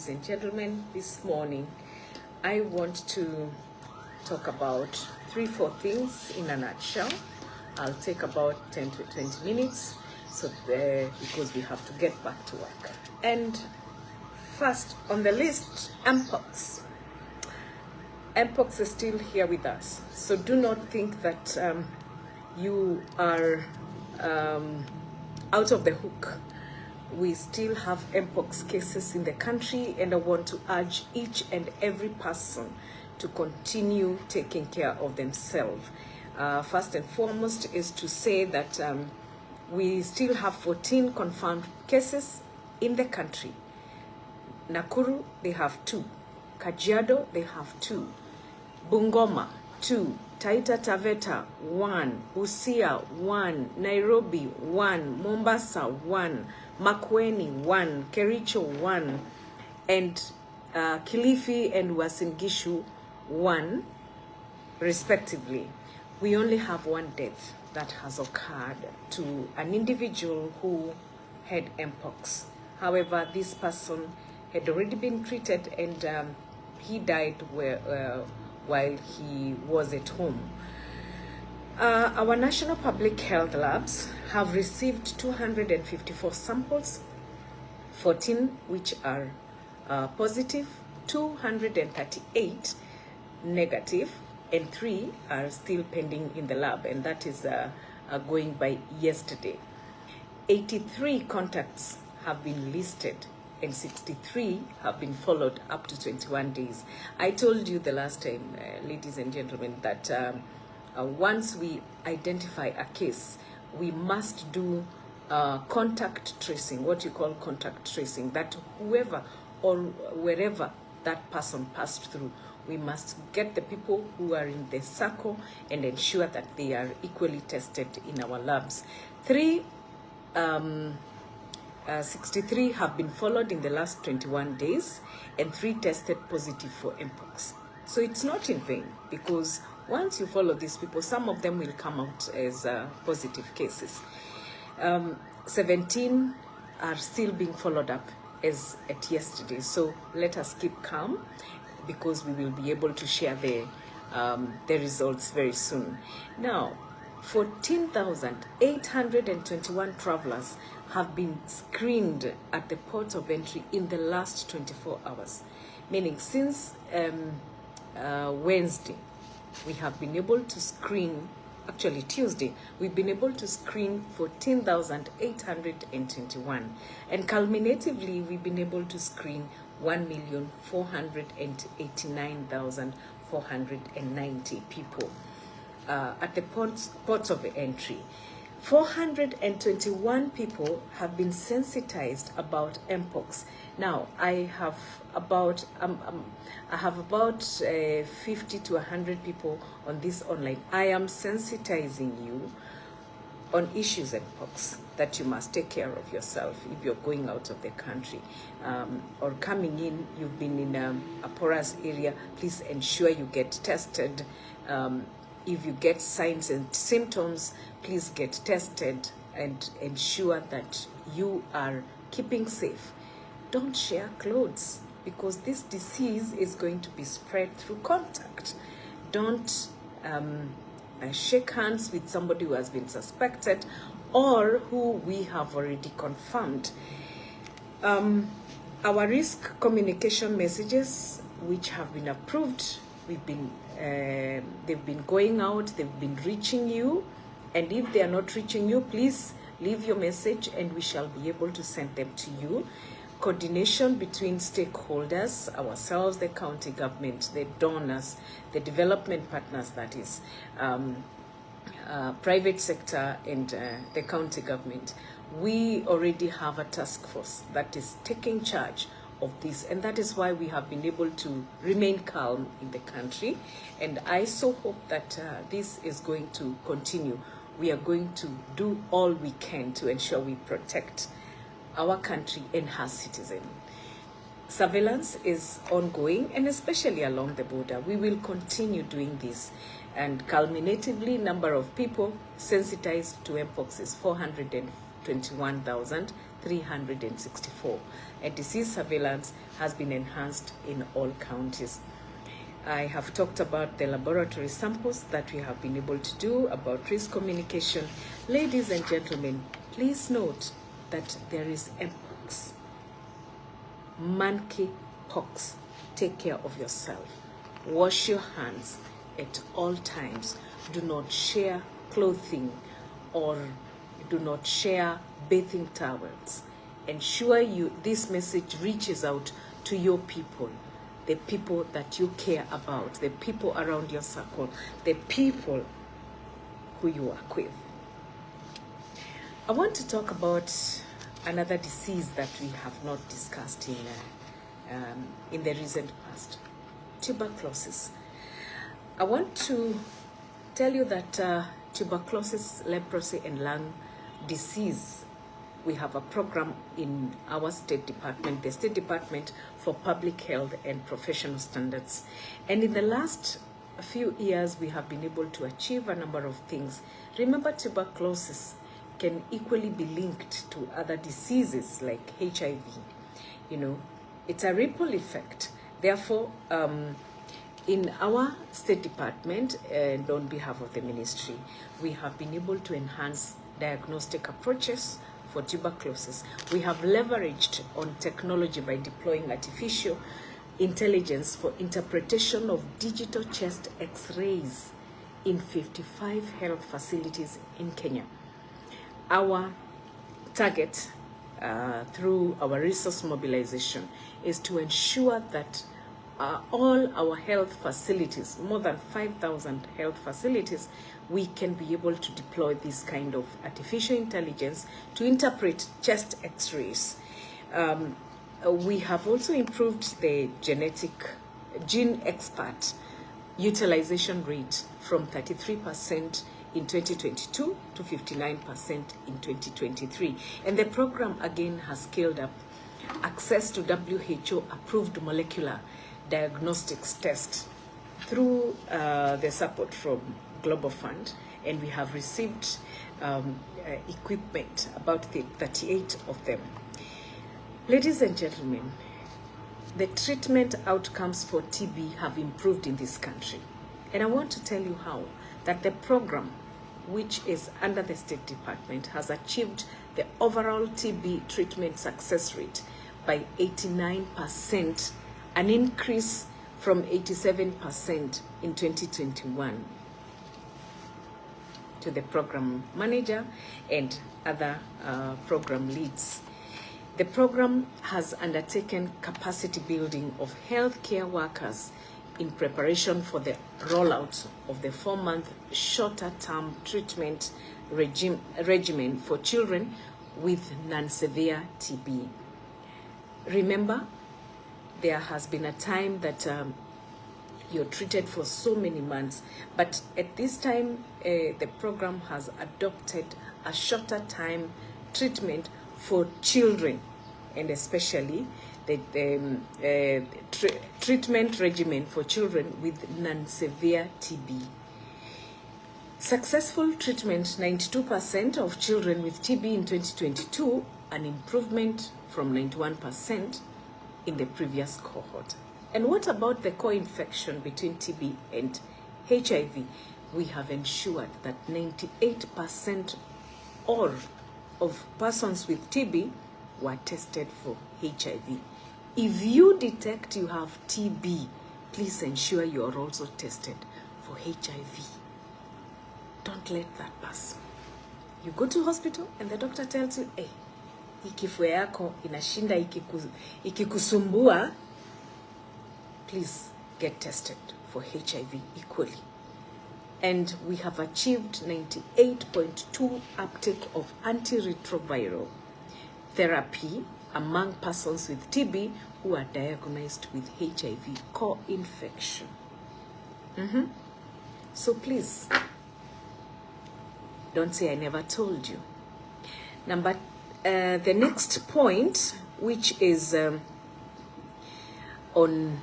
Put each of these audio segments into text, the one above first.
ladies and gentlemen. This morning, I want to talk about 3-4 things in a nutshell. I'll take about 10 to 20 minutes because we have to get back to work. And first on the list, Mpox. Mpox is still here with us. So do not think that you are out of the hook. We still have Mpox cases in the country, and I want to urge each and every person to continue taking care of themselves. First and foremost is to say that we still have 14 confirmed cases in the country. Nakuru, they have 2. Kajiado, they have 2. Bungoma, 2. Taita Taveta, 1. Busia, 1. Nairobi, 1. Mombasa, 1. Makueni, 1. Kericho, 1. And Kilifi and Uasin Gishu, 1, respectively. We only have 1 death that has occurred to an individual who had Mpox. However, this person had already been treated, and he died while he was at home. Our National Public Health Labs have received 254 samples, 14 which are positive, 238 negative, and 3 are still pending in the lab, and that is going by yesterday. 83 contacts have been listed, and 63 have been followed up to 21 days. I told you the last time, ladies and gentlemen, that once we identify a case, we must do contact tracing, what you call contact tracing, that whoever or wherever that person passed through, we must get the people who are in the circle and ensure that they are equally tested in our labs. 63 have been followed in the last 21 days, and 3 tested positive for Mpox. So it's not in vain, because once you follow these people, some of them will come out as positive cases. 17 are still being followed up as at yesterday. So let us keep calm, because we will be able to share the results very soon. Now, 14,821 travelers have been screened at the ports of entry in the last 24 hours, meaning since Wednesday, we have been able to screen, actually Tuesday, we've been able to screen 14,821, and culminatively, we've been able to screen 1,489,490 people at the ports of entry. 421 people have been sensitized about Mpox. Now, I have about 50 to 100 people on this online. I am sensitizing you on issues Mpox, that you must take care of yourself if you're going out of the country or coming in. You've been in a porous area, please ensure you get tested. If you get signs and symptoms, please get tested and ensure that you are keeping safe. Don't share clothes, because this disease is going to be spread through contact. Don't shake hands with somebody who has been suspected or who we have already confirmed. Our risk communication messages, which have been approved, they've been going out, they've been reaching you, and if they are not reaching you, please leave your message and we shall be able to send them to you. Coordination between stakeholders, ourselves, the county government, the donors, the development partners, that is, private sector, and the county government. We already have a task force that is taking charge of this, and that is why we have been able to remain calm in the country, and I so hope that this is going to continue. We are going to do all we can to ensure we protect our country and her citizens. Surveillance is ongoing, and especially along the border. We will continue doing this, and culminatively, number of people sensitized to Mpox is 421,000. 364, and disease surveillance has been enhanced in all counties. I have talked about the laboratory samples that we have been able to do, about risk communication. Ladies and gentlemen, please note that there is mpox, monkeypox. Take care of yourself. Wash your hands at all times. Do not share clothing or do not share bathing towels. Ensure this message reaches out to your people, the people that you care about, the people around your circle, the people who you work with. I want to talk about another disease that we have not discussed in the recent past, tuberculosis. I want to tell you that tuberculosis, leprosy, and lung disease, we have a program in our State Department, the State Department for Public Health and Professional Standards. And in the last few years, we have been able to achieve a number of things. Remember, tuberculosis can equally be linked to other diseases like HIV. You know, it's a ripple effect. Therefore, in our State Department and on behalf of the ministry, we have been able to enhance diagnostic approaches for tuberculosis. We have leveraged on technology by deploying artificial intelligence for interpretation of digital chest X-rays in 55 health facilities in Kenya. Our target through our resource mobilization is to ensure that all our health facilities, more than 5,000 health facilities, we can be able to deploy this kind of artificial intelligence to interpret chest X-rays. We have also improved the gene expert utilization rate from 33% in 2022 to 59% in 2023. And the program again has scaled up access to WHO approved molecular diagnostics test through the support from Global Fund, and we have received equipment, about 38 of them. Ladies and gentlemen, the treatment outcomes for TB have improved in this country, and I want to tell you how. That the program, which is under the State Department, has achieved the overall TB treatment success rate by 89%, an increase from 87% in 2021. To the program manager and other program leads. The program has undertaken capacity building of healthcare workers in preparation for the rollout of the 4-month shorter-term treatment regimen for children with non-severe TB. Remember, there has been a time that you're treated for so many months, but at this time, the program has adopted a shorter time treatment for children, and especially the treatment regimen for children with non-severe TB. Successful treatment, 92% of children with TB in 2022, an improvement from 91% in the previous cohort. And what about the co-infection between TB and HIV? We have ensured that 98% all of persons with TB were tested for HIV. If you detect you have TB, please ensure you are also tested for HIV. Don't let that pass. You go to hospital and the doctor tells you, hey, kifua yako inashinda ikikusumbua, please get tested for HIV equally. And we have achieved 98.2% uptake of antiretroviral therapy among persons with TB who are diagnosed with HIV co-infection. So please, don't say I never told you. The next point, which is on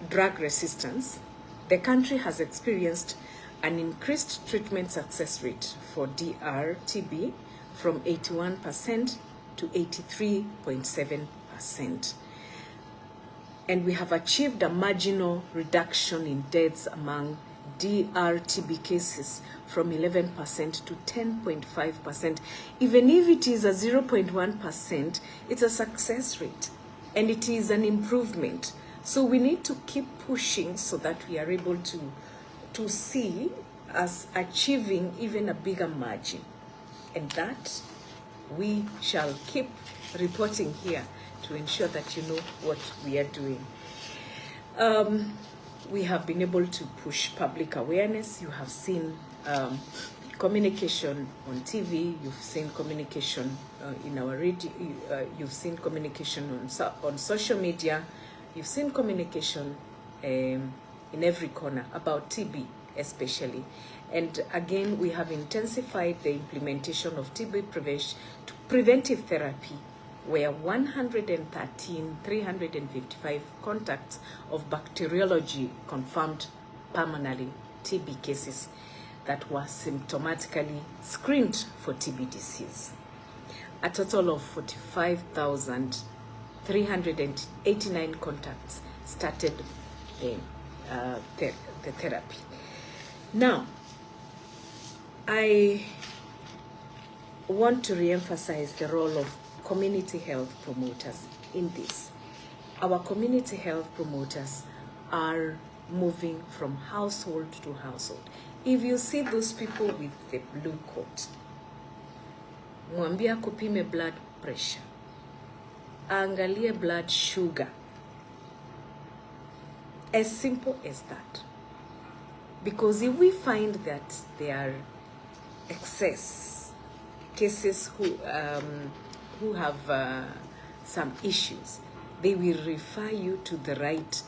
drug resistance, the country has experienced an increased treatment success rate for DR-TB from 81% to 83.7%. And we have achieved a marginal reduction in deaths among DRTB cases from 11% to 10.5%. Even if it is a 0.1%, it's a success rate and it is an improvement. So we need to keep pushing so that we are able to see us achieving even a bigger margin. And that we shall keep reporting here to ensure that you know what we are doing. We have been able to push public awareness. You have seen communication on TV, you've seen communication in our radio, you've seen communication on social media, you've seen communication in every corner about TB especially. And again, we have intensified the implementation of TB preventive therapy, where 355 contacts of bacteriology confirmed pulmonary TB cases that were symptomatically screened for TB disease. A total of 45,389 contacts started the therapy. Now, I want to re-emphasize the role of community health promoters in this. Our community health promoters are moving from household to household. If you see those people with the blue coat, mwambia kupime blood pressure, angalie blood sugar. As simple as that. Because if we find that there are excess cases who have some issues, they will refer you to the right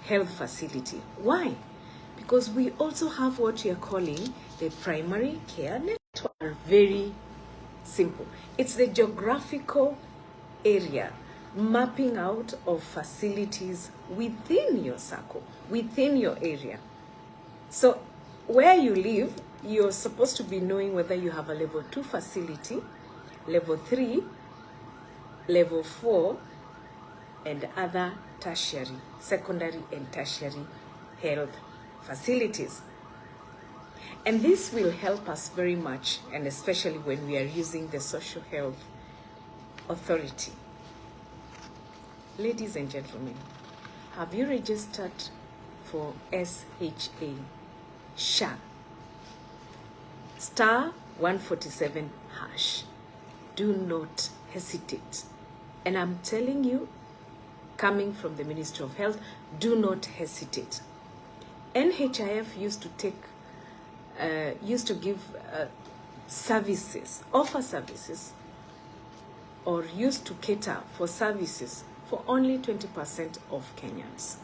health facility. Why? Because we also have what we are calling the primary care network. Very simple. It's the geographical area mapping out of facilities within your circle, within your area. So where you live, you're supposed to be knowing whether you have a level 2 facility, level 3, level 4, and other tertiary, secondary and tertiary health facilities. And this will help us very much, and especially when we are using the Social Health Authority. Ladies and gentlemen, have you registered for SHA? SHA. Star 147 hash. Do not hesitate. And I'm telling you, coming from the Ministry of Health, do not hesitate. NHIF used to give services, offer services, or used to cater for services for only 20% of Kenyans.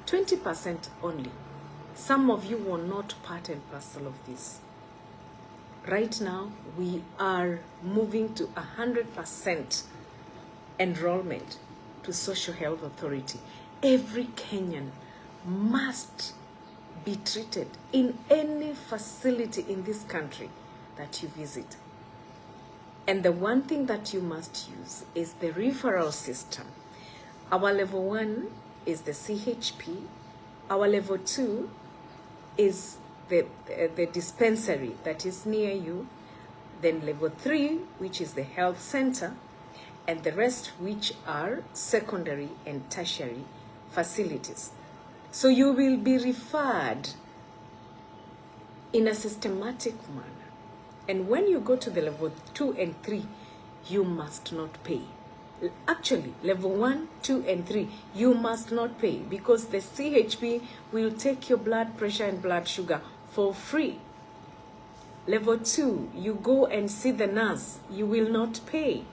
20% only. Some of you were not part and parcel of this. Right now, we are moving to 100% enrollment to Social Health Authority. Every Kenyan must be treated in any facility in this country that you visit. And the one thing that you must use is the referral system. Our level 1 is the CHP. Our level 2 is the dispensary that is near you. Then level 3, which is the health center, and the rest which are secondary and tertiary facilities. So you will be referred in a systematic manner. And when you go to the level 2 and 3, you must not pay. Actually, level 1, 2, and 3, you must not pay, because the CHP will take your blood pressure and blood sugar for free. Level 2, you go and see the nurse, you will not pay.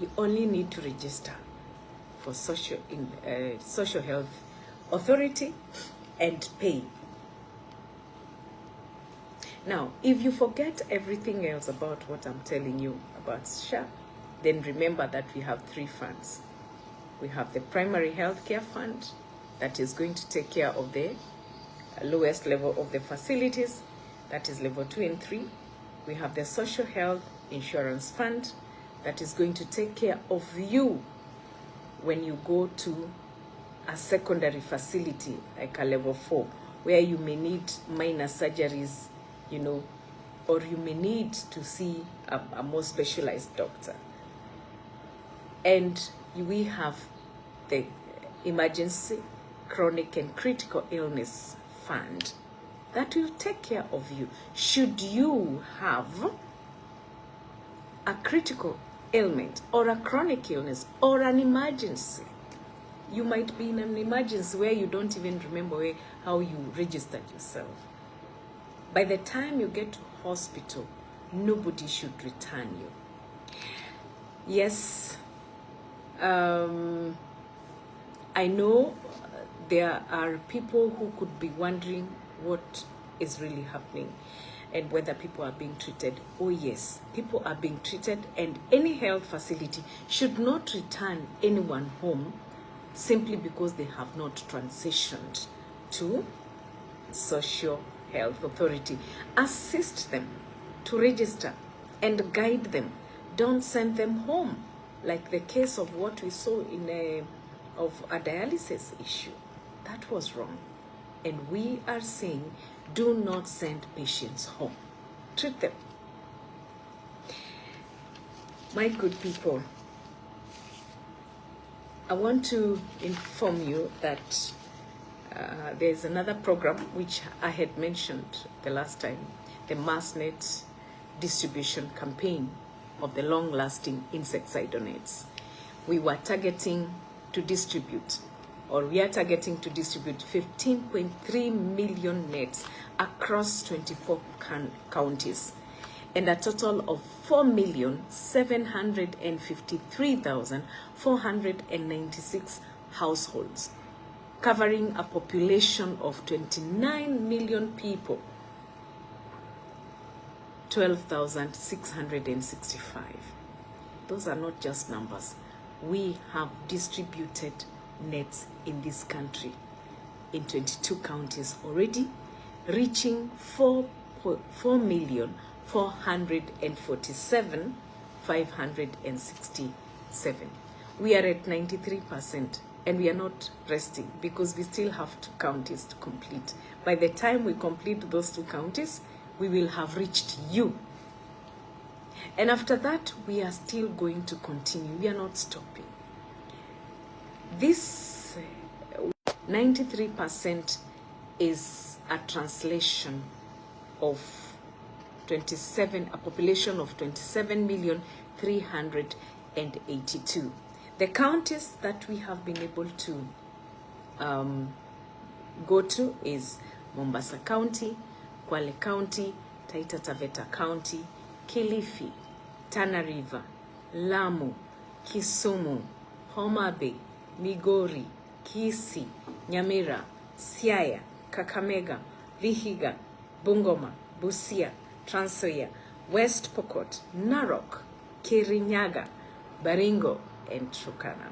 You only need to register for Social Health Authority and pay. Now, if you forget everything else about what I'm telling you about SHA, then remember that we have 3 funds. We have the Primary Health Care Fund that is going to take care of the lowest level of the facilities, that is level 2 and 3. We have the Social Health Insurance Fund, that is going to take care of you when you go to a secondary facility like a level 4, where you may need minor surgeries, you know, or you may need to see a more specialized doctor. And we have the emergency, chronic and critical illness fund that will take care of you. Should you have a critical ailment or a chronic illness or an emergency, you might be in an emergency where you don't even remember how you registered yourself. By the time you get to hospital, nobody should return you. Yes, I know there are people who could be wondering what is really happening and whether people are being treated. Oh yes, people are being treated, and any health facility should not return anyone home simply because they have not transitioned to social health authority. Assist them to register and guide them. Don't send them home, like the case of what we saw in of a dialysis issue. That was wrong. And we are saying, do not send patients home. Treat them. My good people, I want to inform you that there's another program which I had mentioned the last time, the MassNet distribution campaign of the long-lasting insecticide nets. We were targeting to distribute, or we are targeting to distribute 15.3 million nets across 24 counties, and a total of 4,753,496 households, covering a population of 29 million people, 12,665. Those are not just numbers. We have distributed nets in this country in 22 counties already, reaching 4,447,567. We are at 93%, and we are not resting because we still have 2 counties to complete. By the time we complete those 2 counties, we will have reached you. And after that, we are still going to continue. We are not stopping. This 93% is a translation of a population of 27,382,000. The counties that we have been able to go to is Mombasa County, Kwale County, Taita Taveta County, Kilifi, Tana River, Lamu, Kisumu, Homa Bay, Migori, Kisii, Nyamira, Siaya, Kakamega, Vihiga, Bungoma, Busia, Trans Nzoia, West Pokot, Narok, Kirinyaga, Baringo, and Turkana.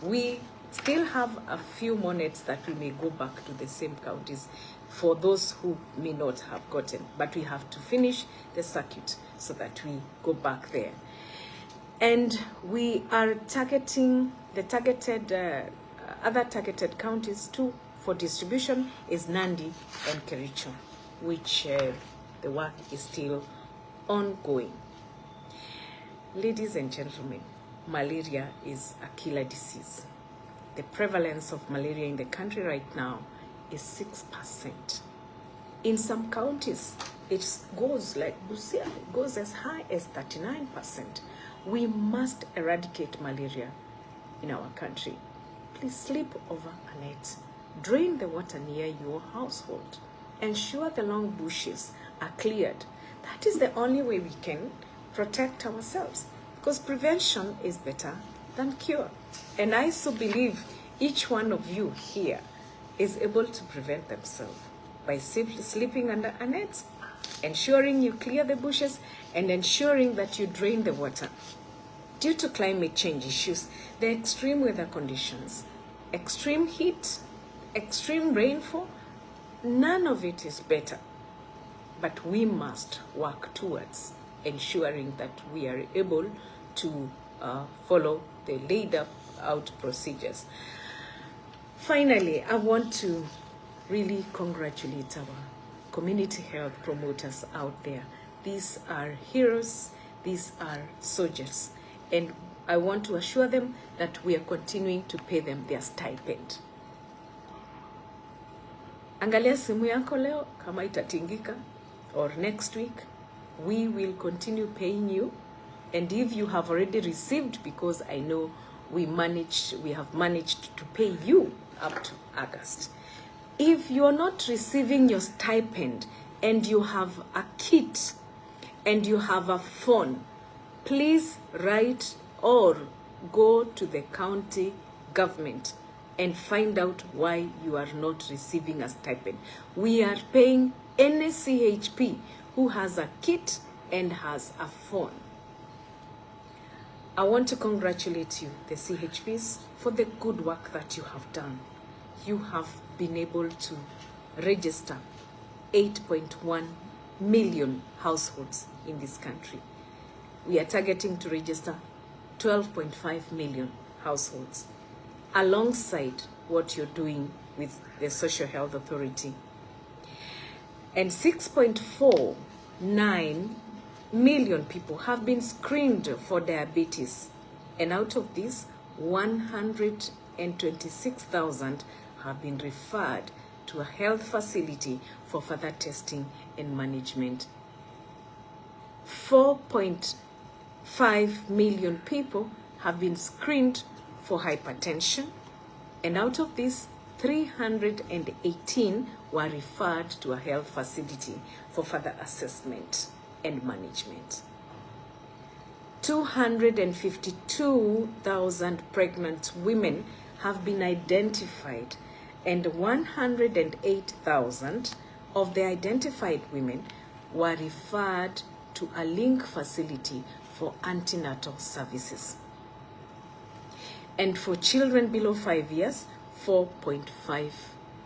We still have a few more nets that we may go back to the same counties for those who may not have gotten, but we have to finish the circuit so that we go back there. And we are targeting the other targeted counties too for distribution is Nandi and Kericho, which the work is still ongoing. Ladies and gentlemen, malaria is a killer disease. The prevalence of malaria in the country right now is 6%. In some counties, it goes like Busia, it goes as high as 39%. We must eradicate malaria in our country. Please sleep over a net. Drain the water near your household. Ensure the long bushes are cleared. That is the only way we can protect ourselves, because prevention is better than cure. And I so believe each one of you here is able to prevent themselves by simply sleeping under a net, ensuring you clear the bushes, and ensuring that you drain the water. Due to climate change issues, the extreme weather conditions, extreme heat, extreme rainfall, none of it is better. But we must work towards ensuring that we are able to follow the laid out procedures. Finally, I want to really congratulate our community health promoters out there. These are heroes, these are soldiers, and I want to assure them that we are continuing to pay them their stipend. Angalia simu yako leo kama itatingika, or next week we will continue paying you. And if you have already received, because I know we have managed to pay you up to August. If you are not receiving your stipend and you have a kit and you have a phone, please write or go to the county government and find out why you are not receiving a stipend. We are paying any CHP who has a kit and has a phone. I want to congratulate you, the CHPs, for the good work that you have done. You have been able to register 8.1 million households in this country. We are targeting to register 12.5 million households, alongside what you're doing with the Social Health Authority. And 6.49 million people have been screened for diabetes. And out of this, 126,000 have been referred to a health facility for further testing and management. 4.5 million people have been screened for hypertension, and out of this, 318 were referred to a health facility for further assessment and management. 252,000 pregnant women have been identified, and 108,000 of the identified women were referred to a link facility for antenatal services. And for children below 5 years, 4.5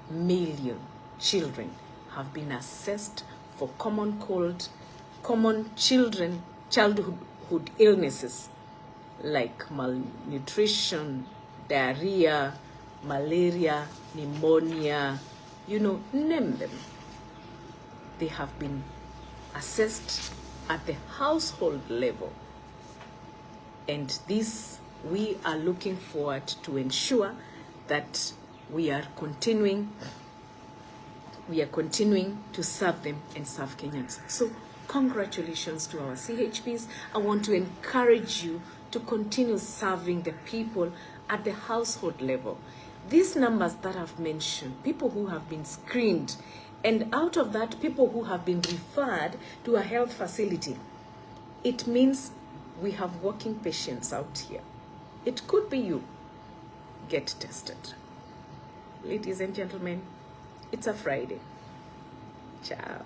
million children have been assessed for common childhood illnesses like malnutrition, diarrhea, malaria, pneumonia, name them. They have been assessed at the household level. And this, we are looking forward to ensure that we are continuing to serve them and serve Kenyans. So congratulations to our CHPs. I want to encourage you to continue serving the people at the household level. These numbers that I've mentioned, people who have been screened, and out of that, people who have been referred to a health facility, it means we have working patients out here. It could be you. Get tested. Ladies and gentlemen, it's a Friday. Ciao.